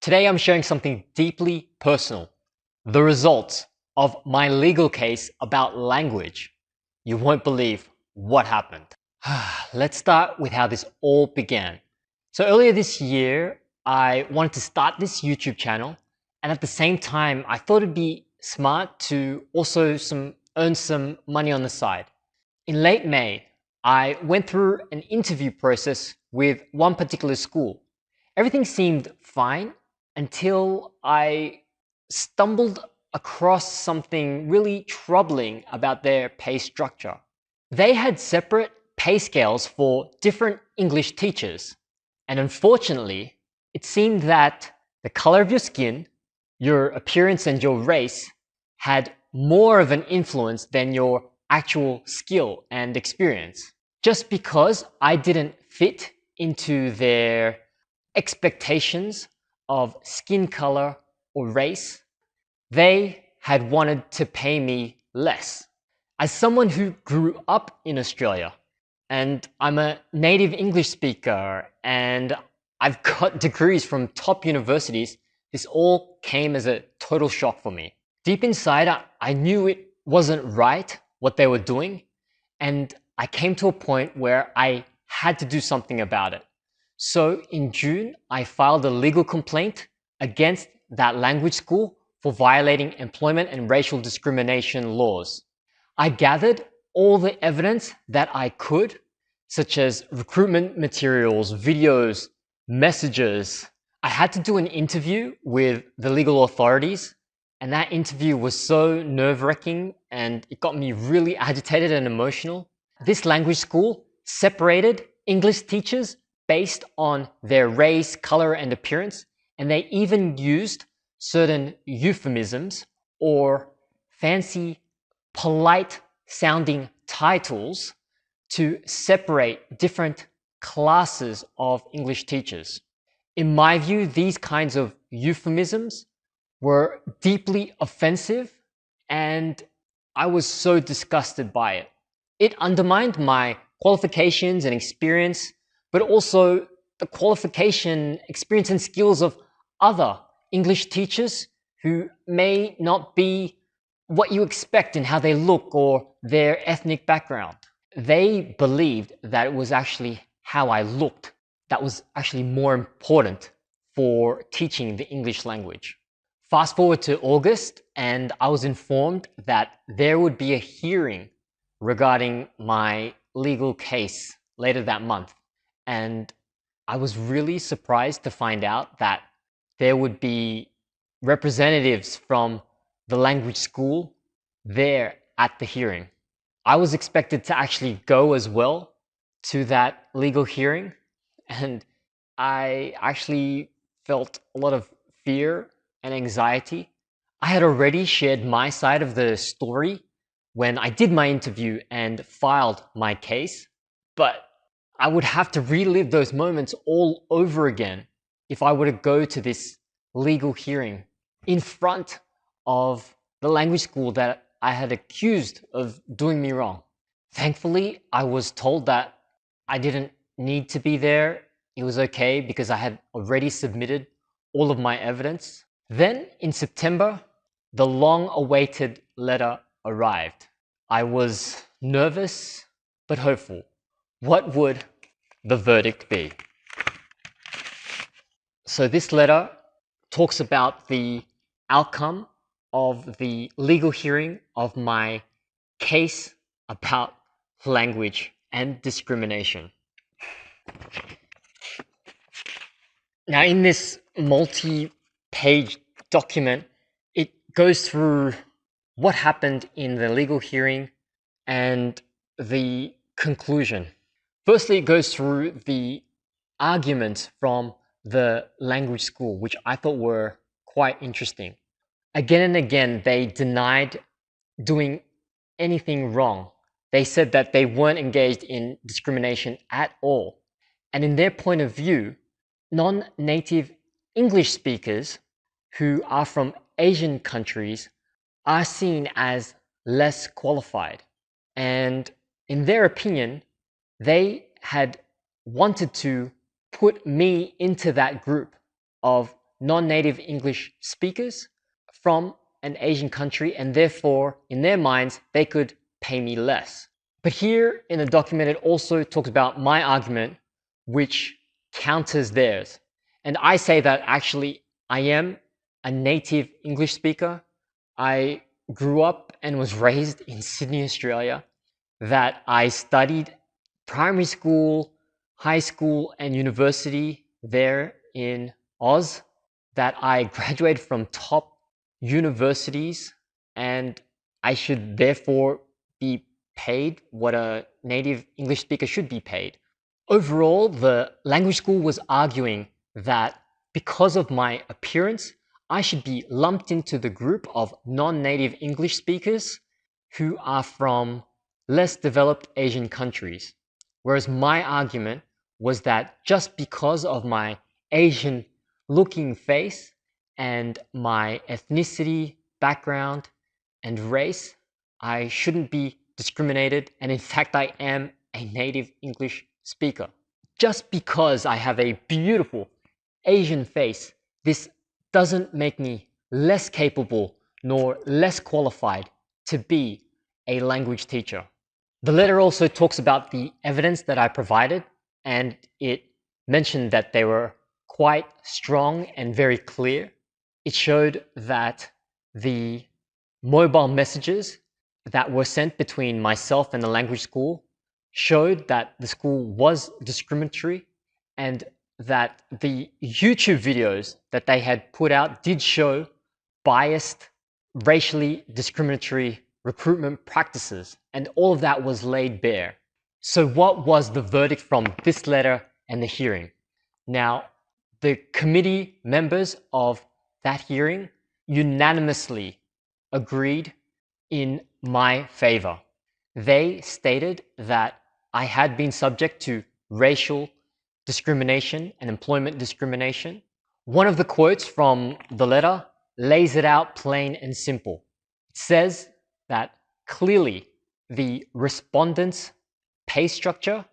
Today I'm sharing something deeply personal, the results of my legal case about language. You won't believe what happened. Let's start with how this all began. So earlier this year, I wanted to start this YouTube channel, and at the same time, I thought it'd be smart to also earn some money on the side. In late May, I went through an interview process with one particular school. Everything seemed fine until I stumbled across something really troubling about their pay structure. They had separate pay scales for different English teachers. And unfortunately, it seemed that the color of your skin, your appearance, and your race had more of an influence than your actual skill and experience. Just because I didn't fit into their expectations of skin color or race, they had wanted to pay me less. As someone who grew up in Australia, and I'm a native English speaker, and I've got degrees from top universities, this all came as a total shock for me. Deep inside, I knew it wasn't right what they were doing, and I came to a point where I had to do something about it. So in June, I filed a legal complaint against that language school for violating employment and racial discrimination laws. I gathered all the evidence that I could, such as recruitment materials, videos, messages. I had to do an interview with the legal authorities, and that interview was so nerve-wracking and it got me really agitated and emotional. This language school separated English teachers based on their race, color, and appearance, and they even used certain euphemisms or fancy, polite sounding titles to separate different classes of English teachers. In my view, these kinds of euphemisms were deeply offensive, and I was so disgusted by it. It undermined my qualifications and experience, but also the qualification, experience, and skills of other English teachers who may not be what you expect in how they look or their ethnic background. They believed that it was actually how I looked that was actually more important for teaching the English language. Fast forward to August, and I was informed that there would be a hearing regarding my legal case later that month. And I was really surprised to find out that there would be representatives from the language school there at the hearing. I was expected to actually go as well to that legal hearing, and I actually felt a lot of fear and anxiety. I had already shared my side of the story when I did my interview and filed my case, but I would have to relive those moments all over again if I were to go to this legal hearing in front of the language school that I had accused of doing me wrong. Thankfully, I was told that I didn't need to be there. It was okay because I had already submitted all of my evidence. Then in September, the long-awaited letter arrived. I was nervous but hopeful. What would the verdict be? So this letter talks about the outcome of the legal hearing of my case about language and discrimination. Now, in this multi-page document, it goes through what happened in the legal hearing and the conclusion. Firstly, it goes through the arguments from the language school, which I thought were quite interesting. Again and again, they denied doing anything wrong. They said that they weren't engaged in discrimination at all. And in their point of view, non-native English speakers who are from Asian countries are seen as less qualified. And in their opinion, they had wanted to put me into that group of non-native English speakers from an Asian country, and therefore, in their minds, they could pay me less. But here in the document, it also talks about my argument, which counters theirs. And I say that actually I am a native English speaker. I grew up and was raised in Sydney, Australia, that I studied primary school, high school, and university there in Oz, that I graduated from top universities, and I should therefore be paid what a native English speaker should be paid. Overall, the language school was arguing that because of my appearance, I should be lumped into the group of non-native English speakers who are from less developed Asian countries. Whereas my argument was that just because of my Asian looking face and my ethnicity, background, and race, I shouldn't be discriminated, and in fact I am a native English speaker. Just because I have a beautiful Asian face, this doesn't make me less capable nor less qualified to be a language teacher. The letter also talks about the evidence that I provided, and it mentioned that they were quite strong and very clear. It showed that the mobile messages that were sent between myself and the language school showed that the school was discriminatory, and that the YouTube videos that they had put out did show biased, racially discriminatory recruitment practices, and all of that was laid bare. So what was the verdict from this letter and the hearing? Now, the committee members of that hearing unanimously agreed in my favor. They stated that I had been subject to racial discrimination and employment discrimination. One of the quotes from the letter lays it out plain and simple. It says that clearly the respondent's pay structure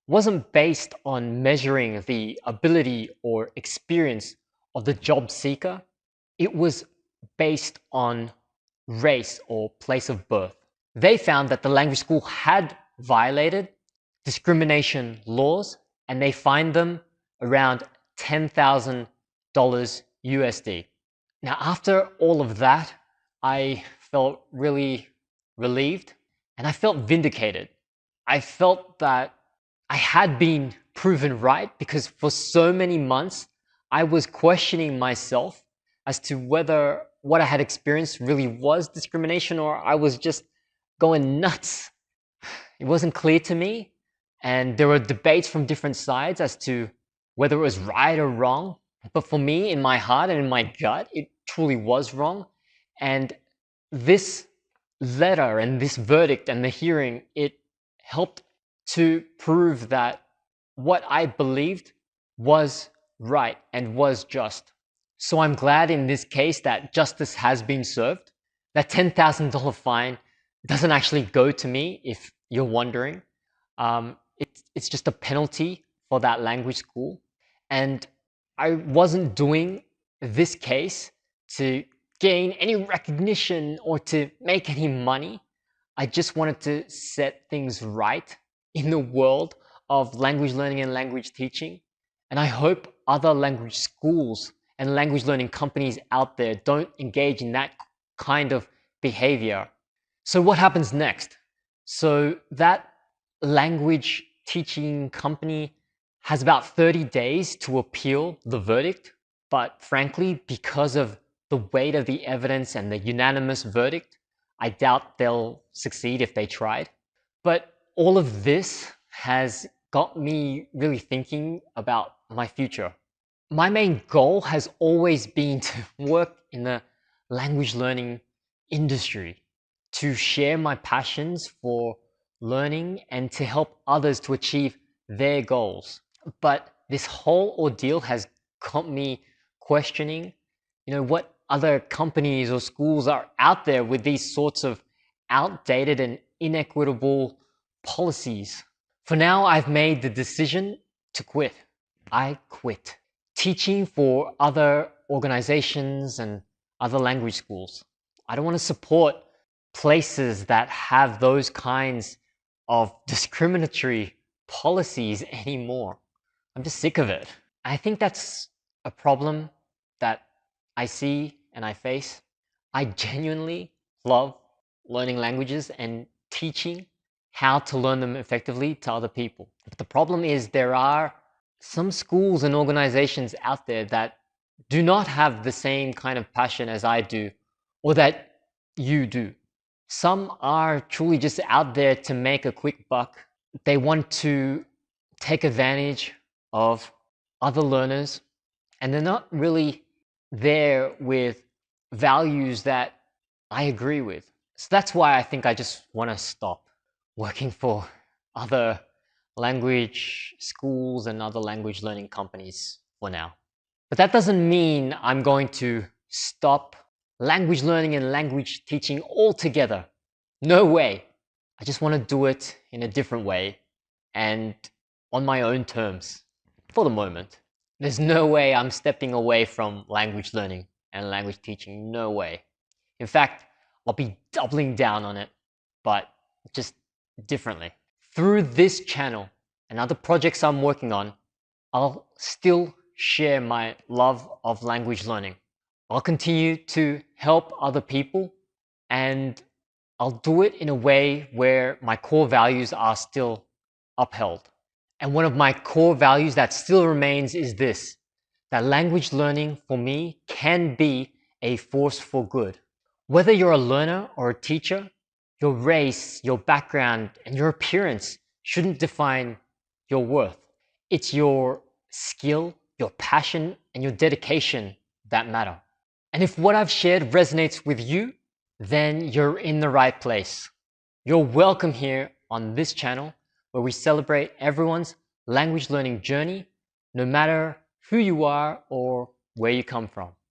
wasn't based on measuring the ability or experience of the job seeker. It was based on race or place of birth. They found that the language school had violated discrimination laws, and they fined them around $10,000 USD. Now, after all of that, I felt really relieved, and I felt vindicated. I felt that I had been proven right, because for so many months, I was questioning myself as to whether what I had experienced really was discrimination or I was just going nuts. It wasn't clear to me, and there were debates from different sides as to whether it was right or wrong. But for me, in my heart and in my gut, it truly was wrong. And this letter and this verdict and the hearing, it helped to prove that what I believed was right and was just. So I'm glad in this case that justice has been served. That $10,000 fine doesn't actually go to me, if you're wondering. It's just a penalty for that language school. And I wasn't doing this case to gain any recognition or to make any money. I just wanted to set things right in the world of language learning and language teaching. And I hope other language schools and language learning companies out there don't engage in that kind of behavior. So what happens next? So that language teaching company has about 30 days to appeal the verdict. But frankly, because of the weight of the evidence and the unanimous verdict, I doubt they'll succeed if they tried. But all of this has got me really thinking about my future. My main goal has always been to work in the language learning industry, to share my passions for learning and to help others to achieve their goals. But this whole ordeal has got me questioning, what other companies or schools are out there with these sorts of outdated and inequitable policies. For now, I've made the decision to quit. I quit. Teaching for other organizations and other language schools. I don't want to support places that have those kinds of discriminatory policies anymore. I'm just sick of it. I think that's a problem that I see and I face. I genuinely love learning languages and teaching how to learn them effectively to other people. But the problem is there are some schools and organizations out there that do not have the same kind of passion as I do or that you do. Some are truly just out there to make a quick buck. They want to take advantage of other learners, and they're not really there with values that I agree with. So that's why I think I just want to stop working for other language schools and other language learning companies for now. But that doesn't mean I'm going to stop language learning and language teaching altogether. No way. I just want to do it in a different way and on my own terms for the moment. There's no way I'm stepping away from language learning and language teaching. No way. In fact, I'll be doubling down on it, but just differently. Through this channel and other projects I'm working on, I'll still share my love of language learning. I'll continue to help other people, and I'll do it in a way where my core values are still upheld. And one of my core values that still remains is this, that language learning for me can be a force for good. Whether you're a learner or a teacher, your race, your background, and your appearance shouldn't define your worth. It's your skill, your passion, and your dedication that matter. And if what I've shared resonates with you, then you're in the right place. You're welcome here on this channel where we celebrate everyone's language learning journey, no matter who you are or where you come from.